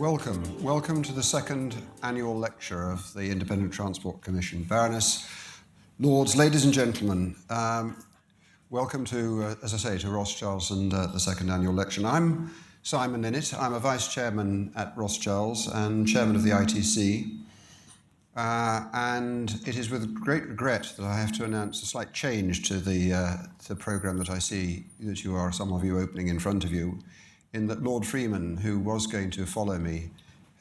Welcome to the second annual lecture of the Independent Transport Commission. Baroness, Lords, ladies and gentlemen, welcome to, as I say, to Rothschild's and the second annual lecture. I'm Simon Linnett. I'm a Vice Chairman at Rothschild's and Chairman of the ITC. And it is with great regret that I have to announce a slight change to the programme that I see that some of you opening in front of you, in that Lord Freeman, who was going to follow me,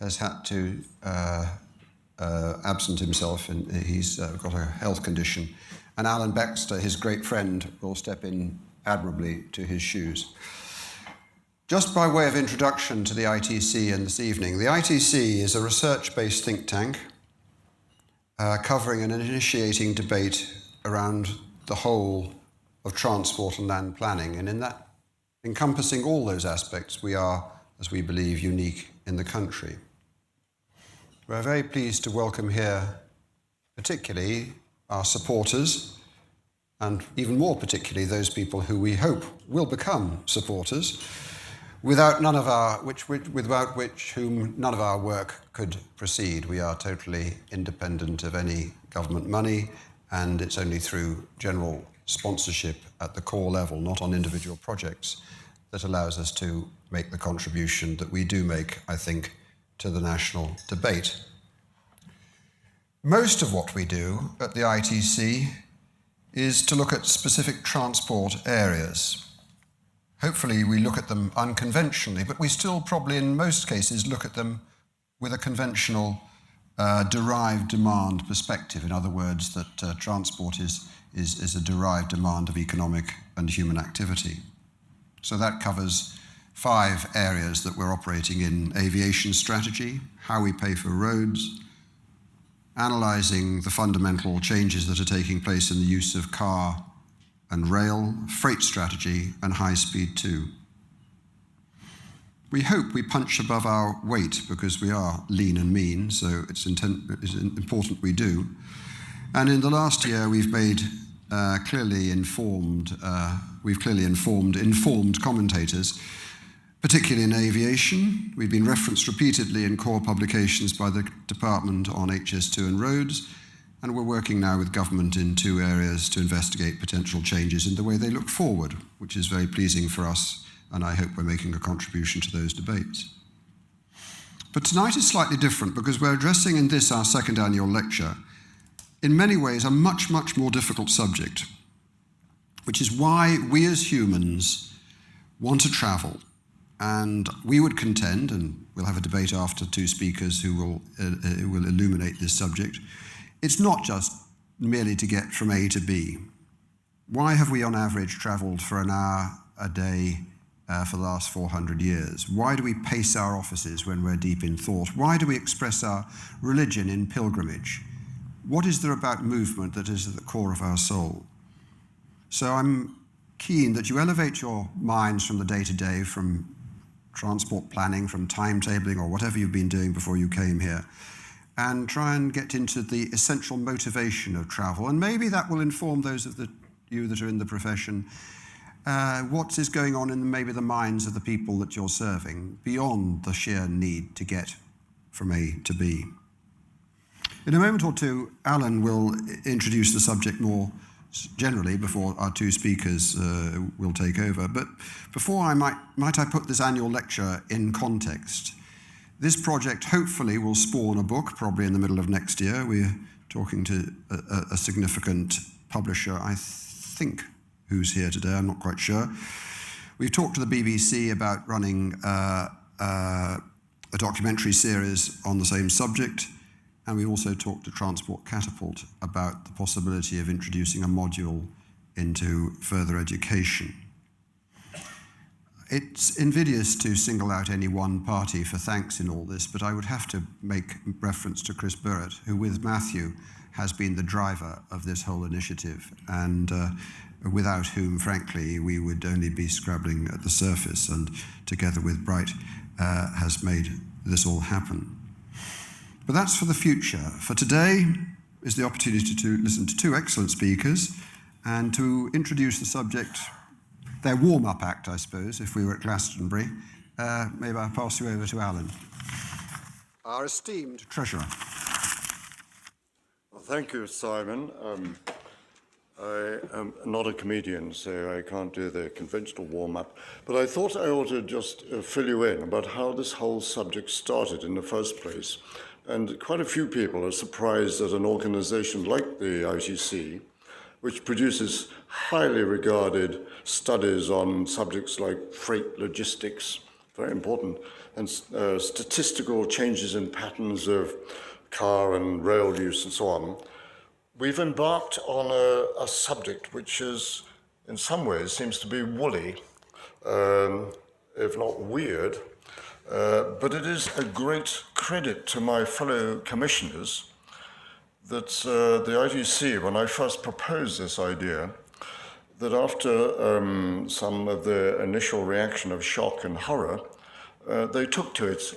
has had to absent himself, and he's got a health condition. And Alan Baxter, his great friend, will step in admirably to his shoes. Just by way of introduction to the ITC and this evening, the ITC is a research-based think tank covering and initiating debate around the whole of transport and land planning. And in that, encompassing all those aspects, we are, as we believe, unique in the country. We're very pleased to welcome here, particularly our supporters, and even more particularly those people who we hope will become supporters, without whom none of our work could proceed. We are totally independent of any government money, and it's only through general sponsorship at the core level, not on individual projects, that allows us to make the contribution that we do make, I think, to the national debate. Most of what we do at the ITC is to look at specific transport areas. Hopefully we look at them unconventionally, but we still probably in most cases look at them with a conventional derived demand perspective. In other words, that transport is a derived demand of economic and human activity. So that covers 5 areas that we're operating in: aviation strategy, how we pay for roads, analysing the fundamental changes that are taking place in the use of car and rail, freight strategy, and high speed too. We hope we punch above our weight because we are lean and mean, so it's important we do. And in the last year, we've made clearly informed commentators, particularly in aviation. We've been referenced repeatedly in core publications by the department on HS2 and roads, and we're working now with government in 2 areas to investigate potential changes in the way they look forward, which is very pleasing for us, and I hope we're making a contribution to those debates. But tonight is slightly different because we're addressing in this, our second annual lecture, in many ways a much, much more difficult subject, which is why we as humans want to travel. And we would contend, and we'll have a debate after 2 speakers who will illuminate this subject, it's not just merely to get from A to B. Why have we on average travelled for an hour a day for the last 400 years? Why do we pace our offices when we're deep in thought? Why do we express our religion in pilgrimage? What is there about movement that is at the core of our soul? So I'm keen that you elevate your minds from the day-to-day, from transport planning, from timetabling, or whatever you've been doing before you came here, and try and get into the essential motivation of travel. And maybe that will inform those of you that are in the profession, what is going on in maybe the minds of the people that you're serving, beyond the sheer need to get from A to B. In a moment or two, Alan will introduce the subject more generally before our 2 speakers will take over. But before might I put this annual lecture in context? This project hopefully will spawn a book, probably in the middle of next year. We're talking to a significant publisher, I think, who's here today, I'm not quite sure. We've talked to the BBC about running a documentary series on the same subject. And we also talked to Transport Catapult about the possibility of introducing a module into further education. It's invidious to single out any one party for thanks in all this, but I would have to make reference to Chris Burrett, who with Matthew has been the driver of this whole initiative, and without whom, frankly, we would only be scrabbling at the surface, and together with Bright has made this all happen. But that's for the future. For today is the opportunity to listen to 2 excellent speakers and to introduce the subject, their warm-up act, I suppose, if we were at Glastonbury. Maybe I'll pass you over to Alan. our esteemed Treasurer. Well, thank you, Simon. I am not a comedian, so I can't do the conventional warm-up, but I thought I ought to just fill you in about how this whole subject started in the first place. And quite a few people are surprised that an organization like the ITC, which produces highly regarded studies on subjects like freight logistics, very important, and statistical changes in patterns of car and rail use and so on, we've embarked on a subject which is, in some ways, seems to be woolly, if not weird, but it is a great credit to my fellow commissioners that the ITC, when I first proposed this idea, that after some of the initial reaction of shock and horror, they took to it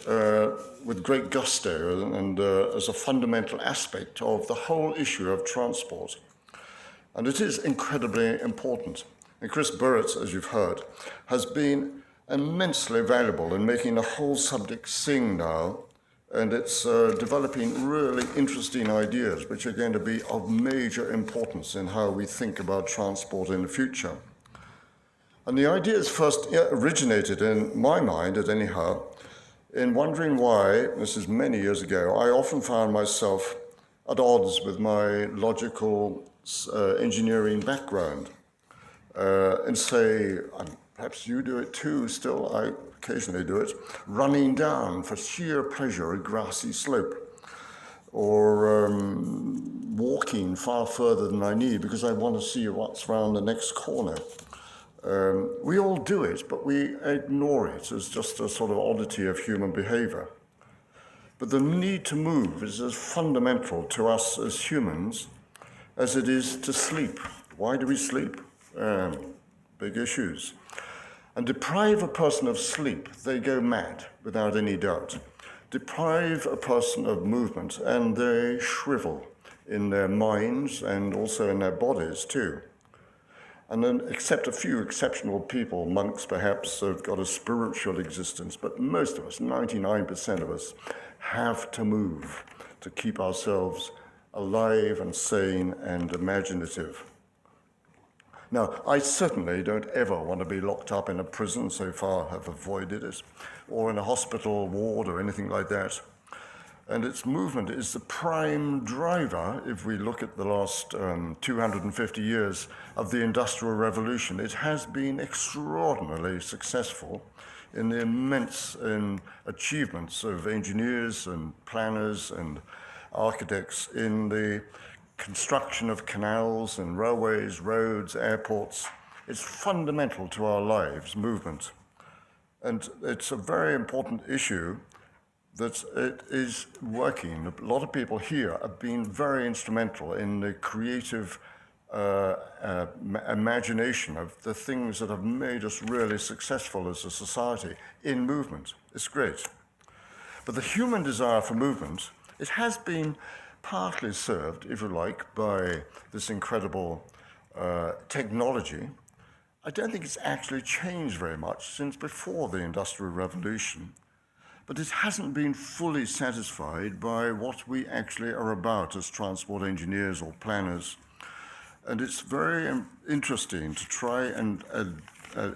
with great gusto and as a fundamental aspect of the whole issue of transport. And it is incredibly important. And Chris Burrett, as you've heard, has been immensely valuable in making the whole subject sing now, and it's developing really interesting ideas which are going to be of major importance in how we think about transport in the future. And the ideas first originated, in my mind, anyhow, in wondering why, this is many years ago, I often found myself at odds with my logical engineering background. And say, perhaps you do it too still, I occasionally do it, running down for sheer pleasure a grassy slope, or walking far further than I need because I want to see what's around the next corner. We all do it, but we ignore it as just a sort of oddity of human behavior. But the need to move is as fundamental to us as humans as it is to sleep. Why do we sleep? Big issues. And deprive a person of sleep, they go mad, without any doubt. Deprive a person of movement, and they shrivel in their minds and also in their bodies too. And then, except a few exceptional people, monks perhaps, have got a spiritual existence, but most of us, 99% of us, have to move to keep ourselves alive and sane and imaginative. Now, I certainly don't ever want to be locked up in a prison, so far have avoided it, or in a hospital ward or anything like that. And its movement is the prime driver, if we look at the last 250 years of the Industrial Revolution. It has been extraordinarily successful in the immense achievements of engineers and planners and architects in the construction of canals and railways, roads, airports. It's fundamental to our lives, movement. And it's a very important issue that it is working. A lot of people here have been very instrumental in the creative imagination of the things that have made us really successful as a society in movement. It's great. But the human desire for movement, it has been partly served, if you like, by this incredible technology. I don't think it's actually changed very much since before the Industrial Revolution. But it hasn't been fully satisfied by what we actually are about as transport engineers or planners. And it's very interesting to try and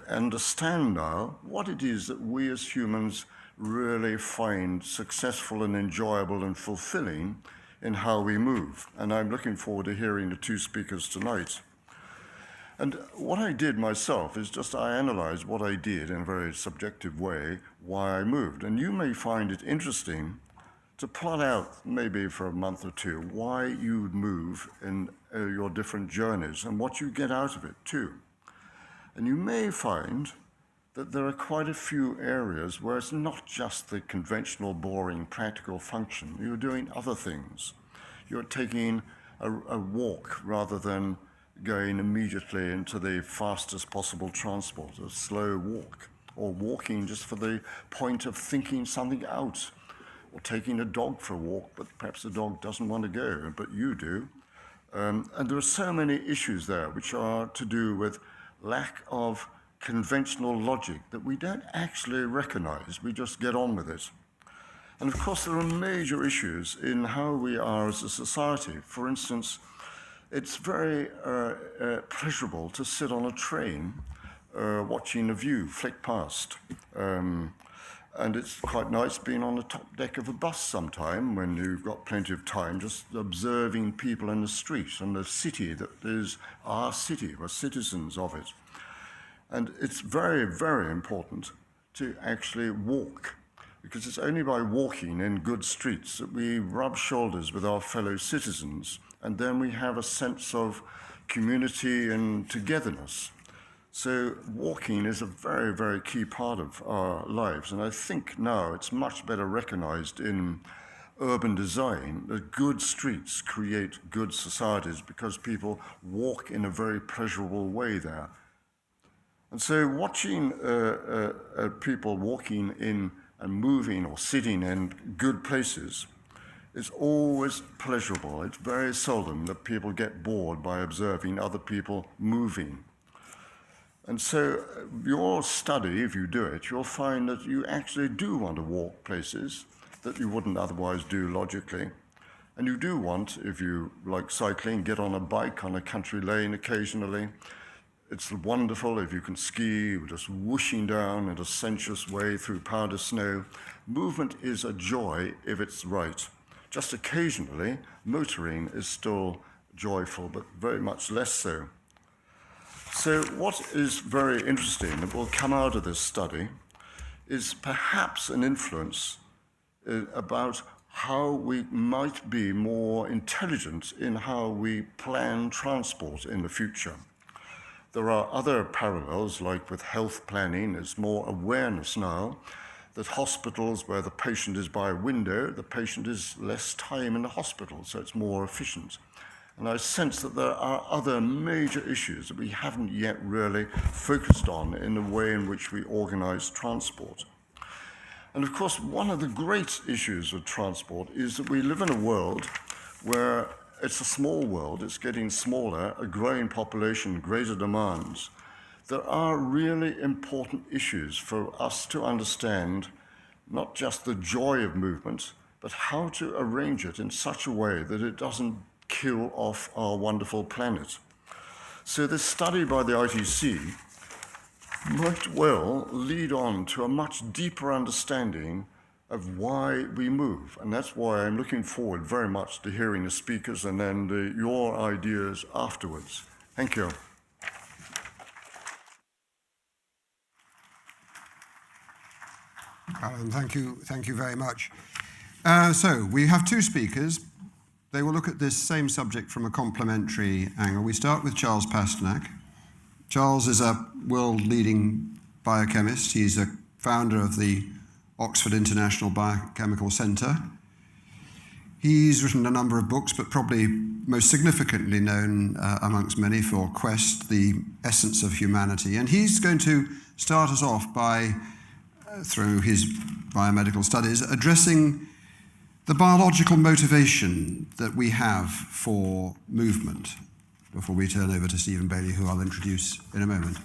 understand now what it is that we as humans really find successful and enjoyable and fulfilling in how we move. And I'm looking forward to hearing the two speakers tonight. And what I did myself is just I analyzed what I did in a very subjective way, why I moved. And you may find it interesting to plot out, maybe for a month or two, why you would move in your different journeys and what you get out of it too. And you may find that there are quite a few areas where it's not just the conventional, boring, practical function. You're doing other things. You're taking a walk rather than going immediately into the fastest possible transport, a slow walk, or walking just for the point of thinking something out, or taking a dog for a walk, but perhaps the dog doesn't want to go, but you do. And there are so many issues there which are to do with lack of conventional logic that we don't actually recognize, we just get on with it. And of course, there are major issues in how we are as a society. For instance, it's very pleasurable to sit on a train watching a view flick past. And it's quite nice being on the top deck of a bus sometime when you've got plenty of time, just observing people in the street and the city that is our city, we're citizens of it. And it's very, very important to actually walk, because it's only by walking in good streets that we rub shoulders with our fellow citizens, and then we have a sense of community and togetherness. So walking is a very, very key part of our lives, and I think now it's much better recognized in urban design that good streets create good societies because people walk in a very pleasurable way there. And so watching people walking in and moving or sitting in good places is always pleasurable. It's very seldom that people get bored by observing other people moving. And so your study, if you do it, you'll find that you actually do want to walk places that you wouldn't otherwise do logically. And you do want, if you like cycling, get on a bike on a country lane occasionally. It's wonderful if you can ski, just whooshing down in a sensuous way through powder snow. Movement is a joy if it's right. Just occasionally, motoring is still joyful, but very much less so. So what is very interesting that will come out of this study is perhaps an influence about how we might be more intelligent in how we plan transport in the future. There are other parallels, like with health planning, there's more awareness now that hospitals where the patient is by a window, the patient is less time in the hospital, so it's more efficient. And I sense that there are other major issues that we haven't yet really focused on in the way in which we organize transport. And of course, one of the great issues of transport is that we live in a world where it's a small world, it's getting smaller, a growing population, greater demands. There are really important issues for us to understand, not just the joy of movement, but how to arrange it in such a way that it doesn't kill off our wonderful planet. So this study by the ITC might well lead on to a much deeper understanding of why we move. And that's why I'm looking forward very much to hearing the speakers and then your ideas afterwards. Thank you. Alan, thank you very much. So we have two speakers. They will look at this same subject from a complementary angle. We start with Charles Pasternak. Charles is a world-leading biochemist. He's a founder of the Oxford International Biochemical Centre. He's written a number of books, but probably most significantly known amongst many for Quest, The Essence of Humanity. And he's going to start us off by, through his biomedical studies, addressing the biological motivation that we have for movement, before we turn over to Stephen Bailey, who I'll introduce in a moment.